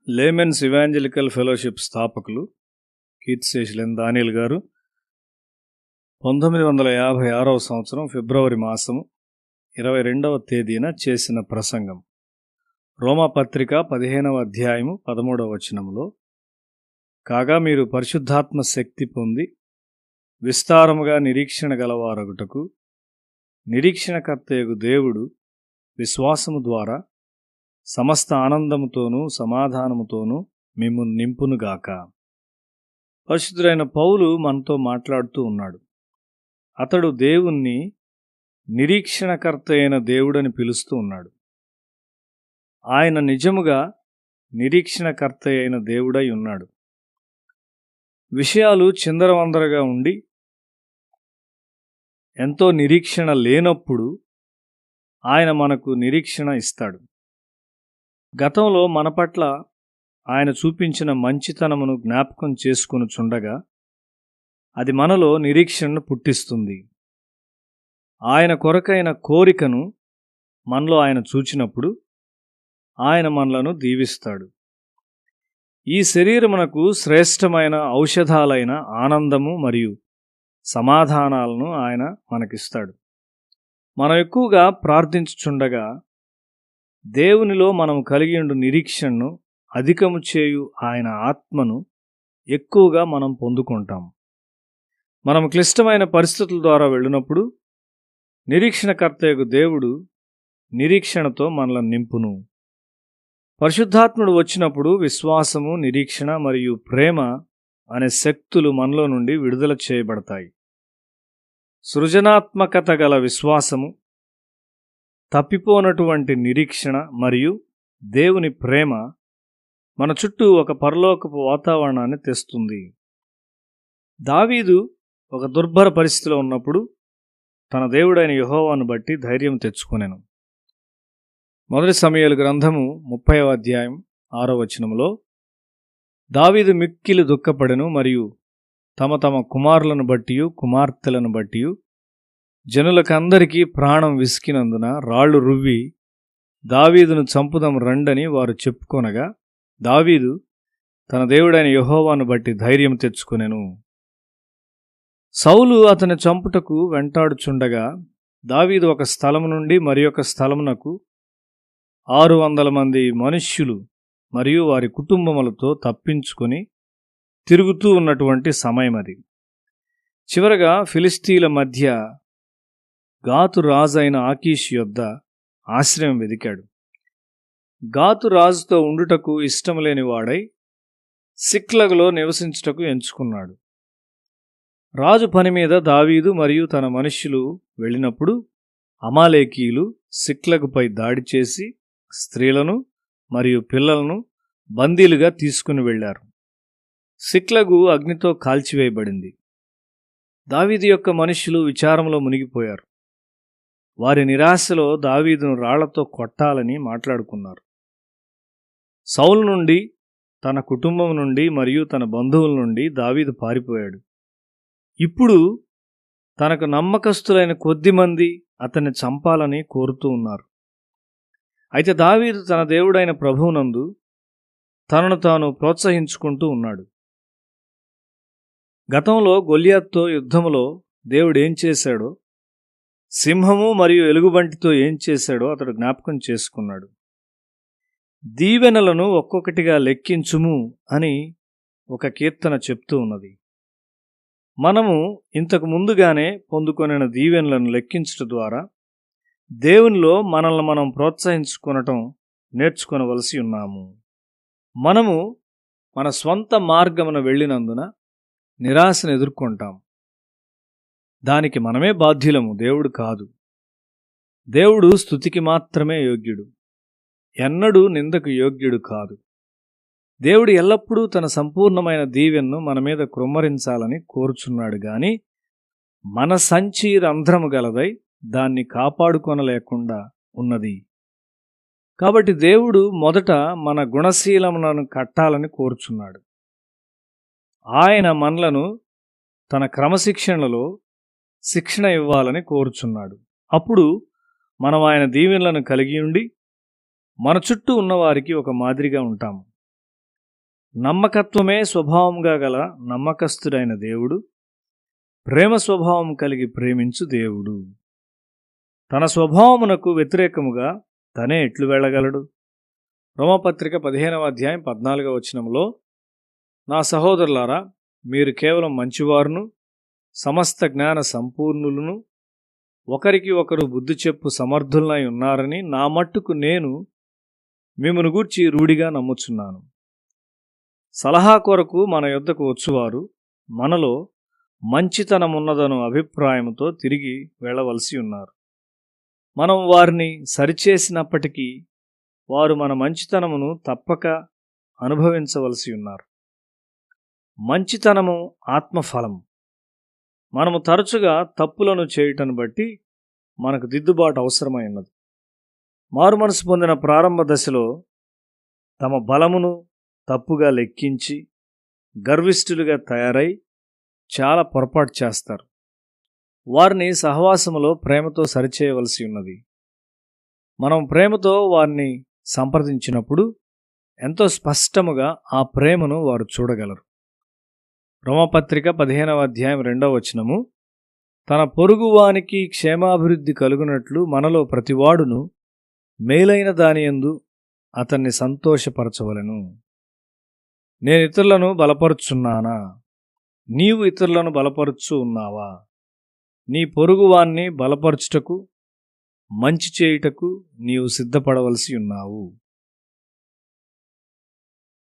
Laymen's evangelical fellowship స్థాపకులు కీర్తిశేషులు ఎన్ దానియేల్ గారు 1956వ సంవత్సరం ఫిబ్రవరి మాసము 22వ తేదీన చేసిన ప్రసంగం. రోమాపత్రిక 15వ అధ్యాయము 13వ వచనములో, కాగా మీరు పరిశుద్ధాత్మ శక్తి పొంది విస్తారముగా నిరీక్షణ గలవారగుటకు నిరీక్షణకర్తయగు దేవుడు విశ్వాసము ద్వారా సమస్త ఆనందముతోనూ సమాధానముతోనూ మిమ్మును నింపునుగాక. పరిశుద్ధుడైన పౌలు మనతో మాట్లాడుతూ ఉన్నాడు. అతడు దేవుణ్ణి నిరీక్షణకర్త అయిన దేవుడని పిలుస్తూ ఉన్నాడు. ఆయన నిజముగా నిరీక్షణకర్త అయిన దేవుడై ఉన్నాడు. విషయాలు చిందరవందరగా ఉండి ఎంతో నిరీక్షణ లేనప్పుడు ఆయన మనకు నిరీక్షణ ఇస్తాడు. గతంలో మన పట్ల ఆయన చూపించిన మంచితనమును జ్ఞాపకం చేసుకొనుచుండగా అది మనలో నిరీక్షణను పుట్టిస్తుంది. ఆయన కొరకైన కోరికను మనలో ఆయన చూచినప్పుడు ఆయన మనలను దీవిస్తాడు. ఈ శరీరమునకు శ్రేష్టమైన ఔషధాలైన ఆనందము మరియు సమాధానాలను ఆయన మనకిస్తాడు. మనం ఎక్కువగా ప్రార్థించుచుండగా దేవునిలో మనం కలిగియుండు నిరీక్షణను అధికము చేయు ఆయన ఆత్మను ఎక్కువగా మనం పొందుకుంటాం. మనం క్లిష్టమైన పరిస్థితుల ద్వారా వెళ్ళినప్పుడు నిరీక్షణకర్తయగు దేవుడు నిరీక్షణతో మనలను నింపును. పరిశుద్ధాత్ముడు వచ్చినప్పుడు విశ్వాసము, నిరీక్షణ మరియు ప్రేమ అనే శక్తులు మనలో నుండి విడుదల చేయబడతాయి. సృజనాత్మకత గల విశ్వాసము, తప్పిపోనటువంటి నిరీక్షణ మరియు దేవుని ప్రేమ మన చుట్టూ ఒక పరలోకపు వాతావరణాన్ని తెస్తుంది. దావీదు ఒక దుర్భర పరిస్థితిలో ఉన్నప్పుడు తన దేవుడైన యెహోవాను బట్టి ధైర్యం తెచ్చుకొనెను. 1 సమూయేలు గ్రంథము 30వ అధ్యాయం 6వ వచనములో, దావీదు మిక్కిలి దుఃఖపడెను మరియు తమ తమ కుమారులను బట్టియు కుమార్తెలను బట్టియు జనులకందరికీ ప్రాణం విసికినందున రాళ్లు రువ్వి దావీదును చంపుదాం రండని వారు చెప్పుకొనగా దావీదు తన దేవుడైన యెహోవాను బట్టి ధైర్యం తెచ్చుకొనెను. సౌలు అతని చంపుటకు వెంటాడుచుండగా దావీదు ఒక స్థలము నుండి మరి ఒక స్థలమునకు 600 మంది మనుష్యులు మరియు వారి కుటుంబములతో తప్పించుకొని తిరుగుతూ ఉన్నటువంటి సమయం అది. చివరగా ఫిలిస్తీన్ల మధ్య గాతు రాజైన ఆకీషు యొద్ద ఆశ్రయం వెదికాడు. గాతు రాజుతో ఉండుటకు ఇష్టం లేని వాడై సిక్లగులో నివసించుటకు ఎంచుకున్నాడు. రాజు పని మీద దావీదు మరియు తన మనుష్యులు వెళ్ళినప్పుడు అమాలేకీయులు సిక్లగుపై దాడి చేసి స్త్రీలను మరియు పిల్లలను బందీలుగా తీసుకుని వెళ్లారు. సిక్లగు అగ్నితో కాల్చివేయబడింది. దావీదు యొక్క మనుష్యులు విచారంలో మునిగిపోయారు. వారి నిరాశలో దావీదును రాళ్లతో కొట్టాలని మాట్లాడుకున్నారు. సౌలు నుండి, తన కుటుంబం నుండి మరియు తన బంధువుల నుండి దావీదు పారిపోయాడు. ఇప్పుడు తనకు నమ్మకస్తులైన కొద్దిమంది అతన్ని చంపాలని కోరుతూ ఉన్నారు. అయితే దావీదు తన దేవుడైన ప్రభువునందు తనను తాను ప్రోత్సహించుకుంటూ ఉన్నాడు. గతంలో గొల్యాతుతో యుద్ధములో దేవుడు ఏం చేశాడో, సింహము మరియు ఎలుగుబంటితో ఏం చేశాడో అతడు జ్ఞాపకం చేసుకున్నాడు. దీవెనలను ఒక్కొక్కటిగా లెక్కించుము అని ఒక కీర్తన చెప్తూ ఉన్నది. మనము ఇంతకు ముందుగానే పొందుకొనిన దీవెనలను లెక్కించడం ద్వారా దేవునిలో మనల్ని మనం ప్రోత్సహించుకొనటం నేర్చుకొనవలసి ఉన్నాము. మనము మన స్వంత మార్గమున వెళ్ళినందున నిరాశను ఎదుర్కొంటాం. దానికి మనమే బాధ్యులము, దేవుడు కాదు. దేవుడు స్తుతికి మాత్రమే యోగ్యుడు, ఎన్నడూ నిందకు యోగ్యుడు కాదు. దేవుడు ఎల్లప్పుడూ తన సంపూర్ణమైన దీవెనను మన మీద కృమ్మరించాలని కోరుచున్నాడు గాని మన సంచి రంధ్రము గలదై దాన్ని కాపాడుకొనలేకుండా ఉన్నది. కాబట్టి దేవుడు మొదట మన గుణశీలములను కట్టాలని కోరుచున్నాడు. ఆయన మనలను తన క్రమశిక్షణలో శిక్షణ ఇవ్వాలని కోరుచున్నాడు. అప్పుడు మనం ఆయన దీవెనలను కలిగి ఉండి మన చుట్టూ ఉన్నవారికి ఒక మాదిరిగా ఉంటాము. నమ్మకత్వమే స్వభావంగా గల నమ్మకస్తుడైన దేవుడు, ప్రేమ స్వభావం కలిగి ప్రేమించు దేవుడు. తన స్వభావమునకు వ్యతిరేకముగా తనే ఎట్లు వెళ్ళగలడు? రోమపత్రిక 15వ అధ్యాయం 14వ వచనంలో, నా సహోదరులారా, మీరు కేవలం మంచివారును సమస్త జ్ఞాన సంపూర్ణులను ఒకరికి ఒకరు బుద్ధి చెప్పు సమర్థులనై ఉన్నారని నా మట్టుకు నేను మిమ్మును గూర్చి రూఢిగా నమ్ముచున్నాను. సలహా కొరకు మన యొద్దకు వచ్చువారు మనలో మంచితనమున్నదను అభిప్రాయంతో తిరిగి వెళ్ళవలసి ఉన్నారు. మనం వారిని సరిచేసినప్పటికీ వారు మన మంచితనమును తప్పక అనుభవించవలసి ఉన్నారు. మంచితనము ఆత్మఫలం. మనము తరచుగా తప్పులను చేయుటను బట్టి మనకు దిద్దుబాటు అవసరమై ఉన్నది. మారుమనసు పొందిన ప్రారంభ దశలో తమ బలమును తప్పుగా లెక్కించి గర్విష్ఠులుగా తయారై చాలా పొరపాటు చేస్తారు. వారిని సహవాసములో ప్రేమతో సరిచేయవలసి ఉన్నది. మనం ప్రేమతో వారిని సంప్రదించినప్పుడు ఎంతో స్పష్టముగా ఆ ప్రేమను వారు చూడగలరు. రోమపత్రిక 15వ అధ్యాయం 2వ వచనము, తన పొరుగువానికి క్షేమాభివృద్ధి కలుగునట్లు మనలో ప్రతివాడును మేలైన దానియందు అతన్ని సంతోషపరచవలెను. నేను ఇతరులను బలపరుచున్నానా? నీవు ఇతరులను బలపరుచు ఉన్నావా? నీ పొరుగువాన్ని బలపరచుటకు, మంచి చేయుటకు నీవు సిద్ధపడవలసి ఉన్నావు.